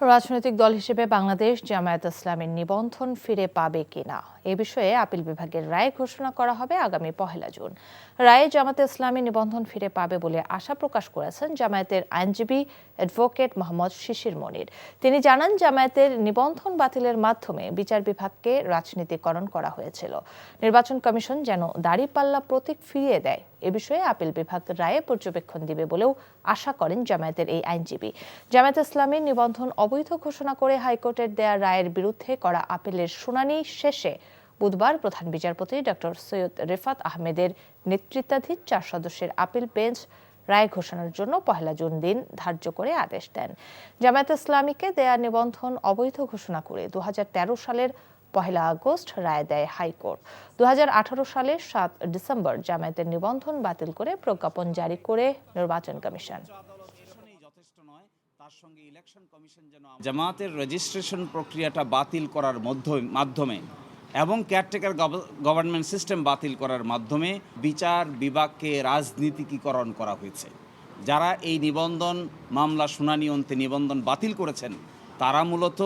রাজনৈতিক দল হিসেবে বাংলাদেশ জামায়াত ইসলামীর নিবন্ধন ফিরে পাবে কিনা এ বিষয়ে আপিল বিভাগের রায় ঘোষণা করা হবে আগামী 1 জুন। রায়ে জামায়াতে ইসলামী নিবন্ধন ফিরে পাবে বলে আশা প্রকাশ করেছেন জামায়াতের আইনজীবী অ্যাডভোকেট মোহাম্মদ শিশির মনির। তিনি জানান, জামায়াতের নিবন্ধন বাতিলের মাধ্যমে বিচার বিভাগকে রাজনীতিকরণ করা হয়েছিল। নির্বাচন কমিশন যেন দাঁড়িপাল্লা প্রতীক ফিরিয়ে দেয় এ বিষয়ে আপিল বিভাগ রায়ে পর্যবেক্ষণ দিবে বলেও আশা করেন জামায়াতের এই আইনজীবী। জামায়াত ইসলামীর নিবন্ধন অবৈধ ঘোষণা করে হাইকোর্টের দেয়া রায়ের বিরুদ্ধে করা আপিলের শুনানি শেষে বুধবার প্রধান বিচারপতি ডক্টর সৈয়দ রেফাত আহমেদের নেতৃত্বাধীন 4 সদস্যের আপিল বেঞ্চ রায় ঘোষণার জন্য 1 জুন দিন ধার্য করে আদেশ দেন। জামায়াত ইসলামীকে দেয়া নিবন্ধন অবৈধ ঘোষণা করে 2013 সালের 1 আগস্ট রায় দেয় হাইকোর্ট। 2018 সালের 7 ডিসেম্বর জামায়াতের নিবন্ধন বাতিল করে প্রজ্ঞাপন জারি করে নির্বাচন কমিশন। জামায়াতের রেজিস্ট্রেশন প্রক্রিয়াটা বাতিল করার মাধ্যমে এবং কেয়ারটেকার গভর্নমেন্ট সিস্টেম বাতিল করার মাধ্যমে বিচার বিভাগকে রাজনীতিকীকরণ করা হয়েছে। যারা এই নিবন্ধন মামলা শুনানি অন্তে নিবন্ধন বাতিল করেছেন তারা মূলত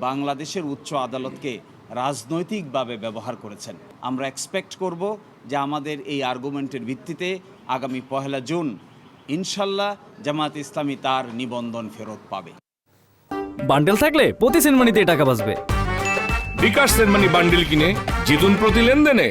বাংলাদেশের উচ্চ আদালতকে রাজনৈতিকভাবে ব্যবহার করেছেন। আমরা এক্সপেক্ট করব যে আমাদের এই আর্গুমেন্টের ভিত্তিতে আগামী 1 জুন ইনশাল্লাহ জামায়াত ইসলামী তার নিবন্ধন ফেরত পাবে। বান্ডেল থাকলে প্রতি সেনমানিতে টাকা বাঁচবে। বিকাশ সেনমানি বান্ডেল কিনে জিতুন প্রতি লেনদেনে।